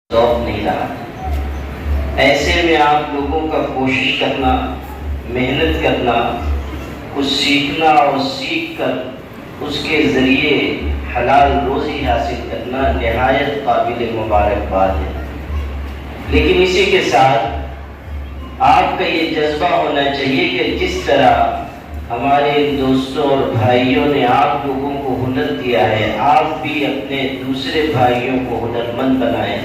शौक नहीं रहा। ऐसे में आप लोगों का कोशिश करना, मेहनत करना, कुछ सीखना और सीख कर उसके ज़रिए हलाल रोज़ी हासिल करना निहायत काबिल मुबारकबाद है। लेकिन इसी के साथ आपका ये जज्बा होना चाहिए कि जिस तरह हमारे दोस्तों और भाइयों ने आप लोगों को हुनर दिया है, आप भी अपने दूसरे भाइयों को हुनरमंद बनाएं,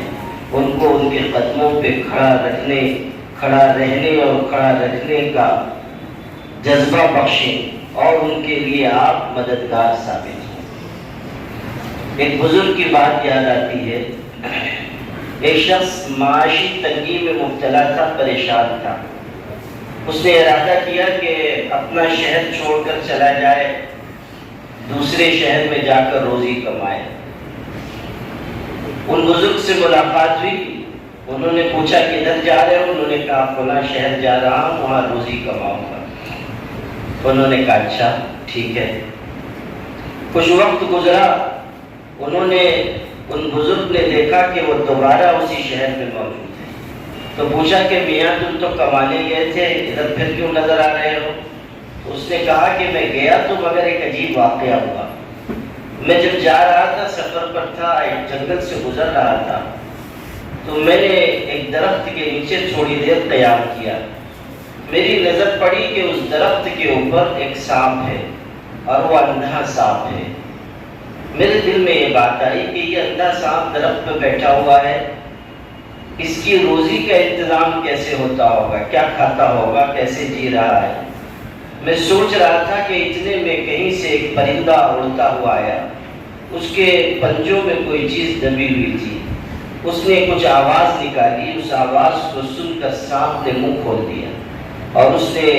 उनको उनके कदमों पे खड़ा रहने और खड़ा रखने का जज्बा बख्शें और उनके लिए आप मददगार साबित हों। एक बुजुर्ग की बात याद आती है। एक शख्स माशी तंगी में मुब्तला था, परेशान था। उसने इरादा किया कि अपना शहर छोड़कर चला जाए, दूसरे शहर में जाकर रोजी कमाए। उन बुजुर्ग से मुलाकात हुई। उन्होंने पूछा किधर जा रहे हो? उन्होंने कहा फला शहर जा रहा हूँ, वहाँ रोजी कमाऊंगा। उन्होंने कहा अच्छा ठीक है। कुछ वक्त गुजरा, उन बुजुर्ग ने देखा कि वो दोबारा उसी शहर में मौजूद है। तो पूछा कि मियाँ तुम तो कमाने गए थे, इधर फिर क्यों नजर आ रहे हो? तो उसने कहा कि मैं गया तो मगर एक अजीब वाकया हुआ। मैं जब जा रहा था, सफर पर था, एक जंगल से गुजर रहा था, तो मैंने एक दरख्त के नीचे थोड़ी देर क़याम किया। मेरी नज़र पड़ी कि उस दरख्त के ऊपर एक सांप है और वो अंधा सांप है। मेरे दिल में ये बात आई कि ये अंधा सांप दरख्त पर बैठा हुआ है, इसकी रोजी का इंतजाम कैसे होता होगा, क्या खाता होगा, कैसे जी रहा है। मैं सोच रहा था कि इतने में कहीं से एक परिंदा उड़ता हुआ आया। उसके पंजों में कोई चीज़ दबी हुई थी। उसने कुछ आवाज़ निकाली। उस आवाज़ को सुनकर सांप ने मुंह खोल दिया और उसने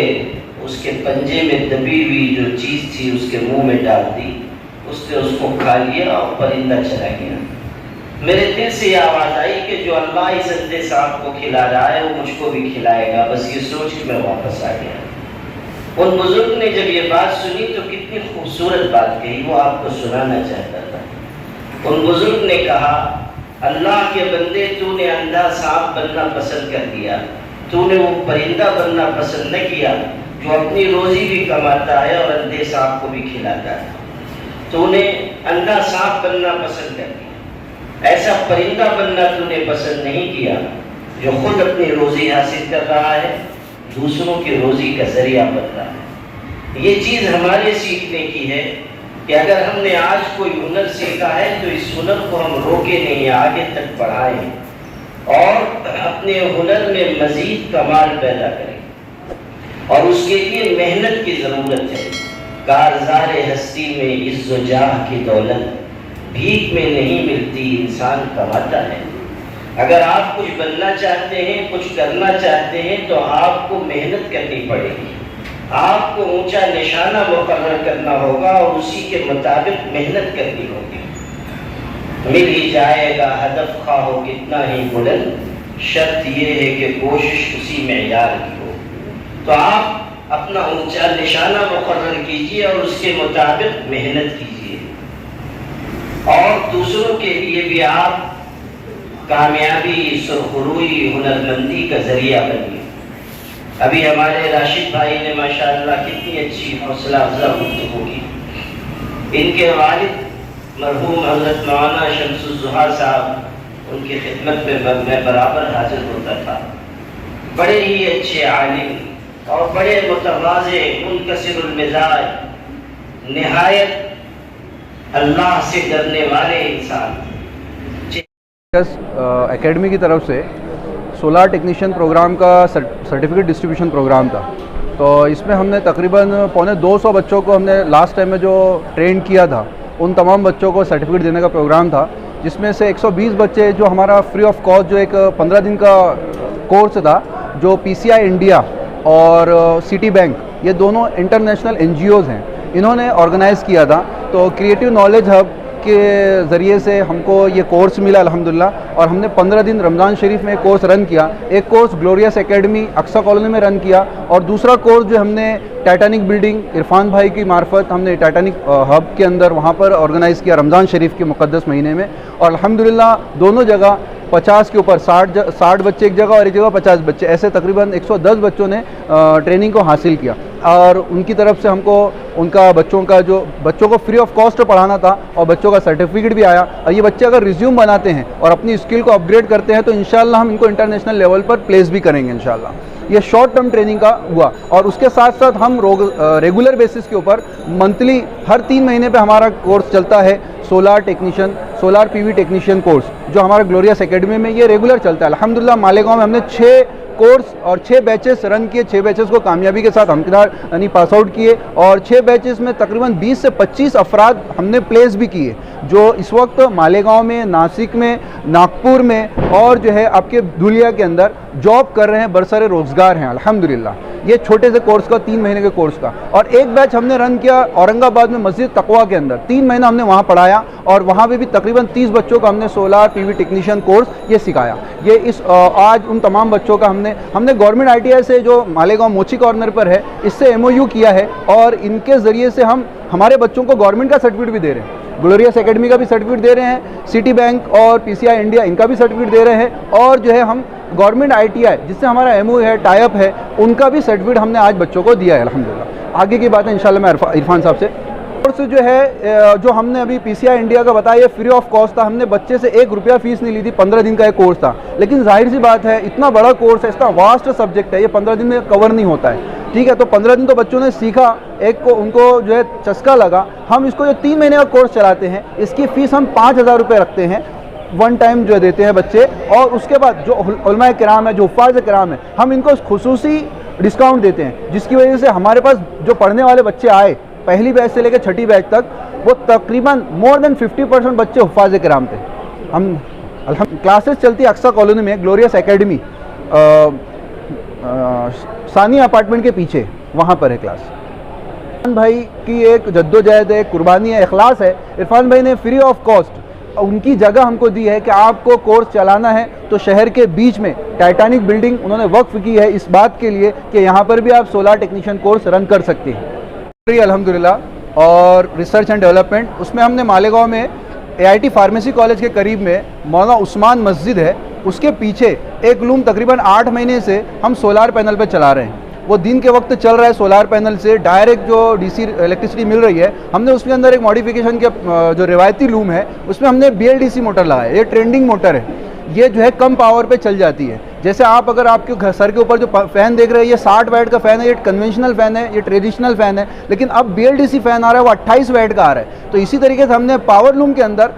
उसके पंजे में दबी हुई जो चीज़ थी उसके मुंह में डाल दी। उसने उसको खा लिया और परिंदा चला गया। मेरे दिल से ये आवाज़ आई कि जो अल्लाह इस अंधे सांप को खिला रहा है वो मुझको भी खिलाएगा। बस ये सोच के मैं वापस आ गया। उन बुजुर्ग ने जब ये बात सुनी तो कितनी खूबसूरत बात कही, वो आपको सुनाना चाहता था। उन बुजुर्ग ने कहा, अल्लाह के बंदे, तूने अंधा सांप बनना पसंद कर दिया, तूने वो परिंदा बनना पसंद न किया जो अपनी रोजी भी कमाता है और अंधे सांप को भी खिलाता है। तूने अंधा सांप बनना पसंद कर दिया, ऐसा परिंदा बनना तूने पसंद नहीं किया जो खुद अपनी रोजी हासिल कर रहा है, दूसरों की रोजी का जरिया बन रहा है। ये चीज़ हमारे सीखने की है कि अगर हमने आज कोई हुनर सीखा है तो इस हुनर को हम रोके नहीं, आगे तक बढ़ाएं और अपने हुनर में मजीद कमाल पैदा करें। और उसके लिए मेहनत की ज़रूरत है। कारज़ार हस्ती में इज़्ज़ो जाह की दौलत भीख में नहीं मिलती, इंसान कमाता है। अगर आप कुछ बनना चाहते हैं, कुछ करना चाहते हैं तो आपको मेहनत करनी पड़ेगी। आपको ऊंचा निशाना मुकर्रर करना होगा और उसी के मुताबिक मेहनत करनी होगी। मिल ही जाएगा हदफ खा हो कितना ही बुलंद, शर्त ये है कि कोशिश उसी मेयार की हो। तो आप अपना ऊंचा निशाना मुकर्रर कीजिए और उसके मुताबिक मेहनत कीजिए और दूसरों के लिए भी आप कामयाबी, सुरखरुई, हुनरमंदी का जरिया बनिए। अभी हमारे राशिद भाई ने माशाअल्लाह कितनी अच्छी हौसला अफजा गुफ्तगू की। इनके वालिद मरहूम हज़रत मौलाना शम्सुज़्ज़ोहा साहब, उनकी खिदमत में मैं बराबर हाजिर होता था। बड़े ही अच्छे आलिम और बड़े मुतवाज़े, मुनकसिरुल मिजाज, निहायत अल्लाह से डरने वाले इंसान। एकेडमी की तरफ से सोलार टेक्नीशियन प्रोग्राम का सर्टिफिकेट डिस्ट्रीब्यूशन प्रोग्राम था। तो इसमें हमने तकरीबन 250 बच्चों को हमने लास्ट टाइम में जो ट्रेन किया था उन तमाम बच्चों को सर्टिफिकेट देने का प्रोग्राम था, जिसमें से 120 बच्चे जो हमारा फ्री ऑफ कॉस्ट जो एक 15 दिन का कोर्स था, जो PCI इंडिया और सिटी बैंक, ये दोनों इंटरनेशनल NGOs हैं, इन्होंने ऑर्गेनाइज़ किया था। तो क्रिएटिव नॉलेज हब के ज़रिए से हमको ये कोर्स मिला अल्हम्दुलिल्लाह। और हमने 15 दिन रमज़ान शरीफ में एक कोर्स रन किया। एक course glorious academy Aqsa colony में रन किया और दूसरा कोर्स जो हमने टाइटैनिक बिल्डिंग इरफान भाई की मार्फत हमने टाइटैनिक हब के अंदर वहाँ पर ऑर्गेनाइज़ किया रमज़ान शरीफ के मुक़द्दस महीने में। और अल्हम्दुलिल्लाह दोनों जगह 50 के ऊपर 60 बच्चे एक जगह और एक जगह 50 बच्चे, ऐसे तकरीबन 110 बच्चों ने ट्रेनिंग को हासिल किया। और उनकी तरफ से हमको उनका बच्चों को फ्री ऑफ कॉस्ट पढ़ाना था और बच्चों का सर्टिफिकेट भी आया। और ये बच्चे अगर रिज्यूम बनाते हैं और अपनी स्किल को अपग्रेड करते हैं तो इंशाल्लाह हम इनको इंटरनेशनल लेवल पर प्लेस भी करेंगे इंशाल्लाह। ये शॉर्ट टर्म ट्रेनिंग का हुआ। और उसके साथ साथ हम रेगुलर बेसिस के ऊपर मंथली हर 3 महीने पे हमारा कोर्स चलता है, सोलार पीवी टेक्नीशियन कोर्स, जो हमारा ग्लोरियस एकेडमी में ये रेगुलर चलता है। अल्हम्दुलिल्लाह मालेगांव में हमने 6 कोर्स और 6 बैचेस रन किए। 6 बैचेस को कामयाबी के साथ यानी पास आउट किए और 6 बैचेस में तकरीबन 20 से 25 अफराद हमने प्लेस भी किए, जो इस वक्त मालेगांव में, नासिक में, नागपुर में और जो है आपके धुलिया के अंदर जॉब कर रहे हैं, बरसरे रोज़गार हैं अल्हम्दुलिल्लाह। ये छोटे से कोर्स का 3 महीने के कोर्स का। और एक बैच हमने रन किया औरंगाबाद में मस्जिद तकवा के अंदर, 3 महीना हमने वहाँ पढ़ाया और वहाँ पे भी तकरीबन 30 बच्चों को हमने सोलार पीवी टेक्नीशियन कोर्स ये सिखाया। ये आज उन तमाम बच्चों का हमने गवर्नमेंट ITI से जो मालेगांव मोची कॉर्नर पर है इससे MOU किया है और इनके ज़रिए से हम हमारे बच्चों को गवर्नमेंट का सर्टिफिकेट भी दे रहे हैं। ग्लोरियस एकेडमी का भी सर्टिफिकेट दे रहे हैं, सिटी बैंक और PCI इंडिया इनका भी सर्टिफिकेट दे रहे हैं और जो है हम गवर्नमेंट ITI जिससे हमारा MOU है, टाइप है, उनका भी सर्टिफिकेट हमने आज बच्चों को दिया है अल्हम्दुलिल्लाह। आगे की बात है इंशाल्लाह मैं इरफान साहब से। कोर्स जो है जो हमने अभी PCI इंडिया का बताया ये फ्री ऑफ कॉस्ट था। हमने बच्चे से 1 रुपया फीस नहीं ली थी। 15 दिन का एक कोर्स था, लेकिन जाहिर सी बात है इतना बड़ा कोर्स है, इतना वास्ट सब्जेक्ट है, ये 15 दिन में कवर नहीं होता है। ठीक है, तो 15 दिन तो बच्चों ने सीखा, उनको जो है चस्का लगा। हम इसको जो 3 महीने का कोर्स चलाते हैं इसकी फ़ीस हम 5000 रुपये रखते हैं, 1 टाइम जो देते हैं बच्चे। और उसके बाद जो उलमाए किराम है, जो हुफ़ाज़ किराम है, हम इनको खुसूसी डिस्काउंट देते हैं, जिसकी वजह से हमारे पास जो पढ़ने वाले बच्चे आए पहली बैच से लेकर 6ठी बैच तक, वो तकरीबन मोर देन 50% बच्चे हुफ़ाज़ किराम थे। हम क्लासेस चलती अक्सा कॉलोनी में ग्लोरियस एकेडमी, सानी अपार्टमेंट के पीछे, वहाँ पर है क्लास। इरफान भाई की एक जद्दोजहद है, कुर्बानी है, इखलास है। इरफान भाई ने फ्री ऑफ कॉस्ट उनकी जगह हमको दी है कि आपको कोर्स चलाना है तो शहर के बीच में टाइटैनिक बिल्डिंग उन्होंने वक्फ की है इस बात के लिए कि यहाँ पर भी आप सोलार टेक्नीशियन कोर्स रन कर सकते हैं अल्हम्दुलिल्लाह। और रिसर्च एंड डेवलपमेंट, उसमें हमने मालेगांव में AIT फार्मेसी कॉलेज के करीब में मौलाना उस्मान मस्जिद है, उसके पीछे एक रूम तकरीबन 8 महीने से हम सोलार पैनल पे चला रहे हैं। वो दिन के वक्त चल रहा है, सोलार पैनल से डायरेक्ट जो DC इलेक्ट्रिसिटी मिल रही है। हमने उसके अंदर एक मॉडिफिकेशन के जो रिवायती लूम है उसमें हमने BLDC मोटर लगाया। ये ट्रेंडिंग मोटर है, ये जो है कम पावर पे चल जाती है। जैसे आप अगर आपके सर के ऊपर जो फ़ैन देख रहे हैं ये 60 वाट का फ़ैन है, ये कन्वेंशनल फ़ैन है, ये ट्रेडिशनल फ़ैन है, लेकिन अब BLDC फ़ैन आ रहा है वो 28 वाट का आ रहा है। तो इसी तरीके से हमने पावर लूम के अंदर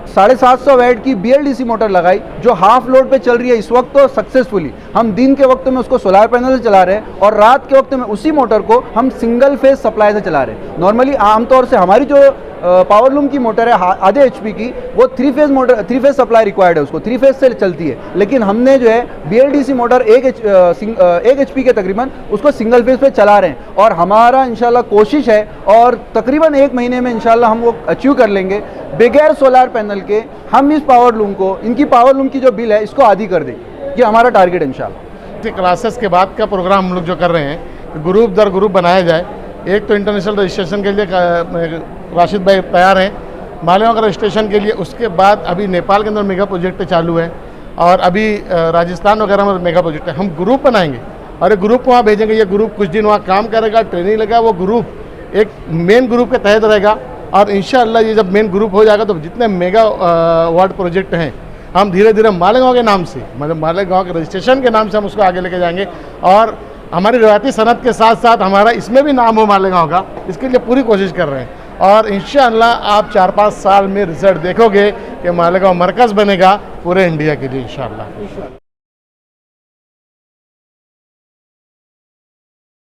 750 वाट की BLDC मोटर लगाई जो हाफ लोड पे चल रही है इस वक्त तो सक्सेसफुली। हम दिन के वक्त में उसको सोलार पैनल से चला रहे हैं और रात के वक्त में उसी मोटर को हम सिंगल फेज सप्लाई से चला रहे हैं। नॉर्मली आमतौर से हमारी जो पावर लूम की मोटर है आधे HP की, वो 3 फेज सप्लाई रिक्वायर्ड है, उसको 3 फेज से चलती है। लेकिन हमने जो है BLDC मोटर 1 HP के तकरीबन उसको सिंगल फेज पे चला रहे हैं। और हमारा इंशाल्लाह कोशिश है और तकरीबन 1 महीने में इंशाल्लाह हम वो अचीव कर लेंगे बगैर सोलार पैनल के। हम इस पावर लूम को, इनकी पावर लूम की जो बिल है इसको आधी कर दें, ये हमारा टारगेट है इंशाल्लाह। क्लासेस के बाद का प्रोग्राम हम लोग जो कर रहे हैं, ग्रुप दर ग्रुप बनाया जाए। एक तो इंटरनेशनल रजिस्ट्रेशन के लिए राशिद भाई तैयार हैं, मालेगांव का रजिस्ट्रेशन के लिए। उसके बाद अभी नेपाल के अंदर मेगा प्रोजेक्ट चालू है और अभी राजस्थान वगैरह में मेगा प्रोजेक्ट है। हम ग्रुप बनाएंगे और एक ग्रुप वहाँ भेजेंगे। ये ग्रुप कुछ दिन वहाँ काम करेगा, ट्रेनिंग लगेगा। वो ग्रुप एक मेन ग्रुप के तहत रहेगा और इंशाअल्लाह ये जब मेन ग्रुप हो जाएगा तो जितने मेगा वार्ड प्रोजेक्ट हैं हम धीरे धीरे मालेगांव के नाम से, मतलब मालेगांव के रजिस्ट्रेशन के नाम से हम उसको आगे लेके जाएंगे। और हमारी रिवायती सनत के साथ साथ हमारा इसमें भी नाम हो मालेगांव का, इसके लिए पूरी कोशिश कर रहे हैं। और इंशाअल्लाह आप 4-5 साल में रिजल्ट देखोगे कि मालेगांव मरकज़ बनेगा पूरे इंडिया के लिए इंशाअल्लाह।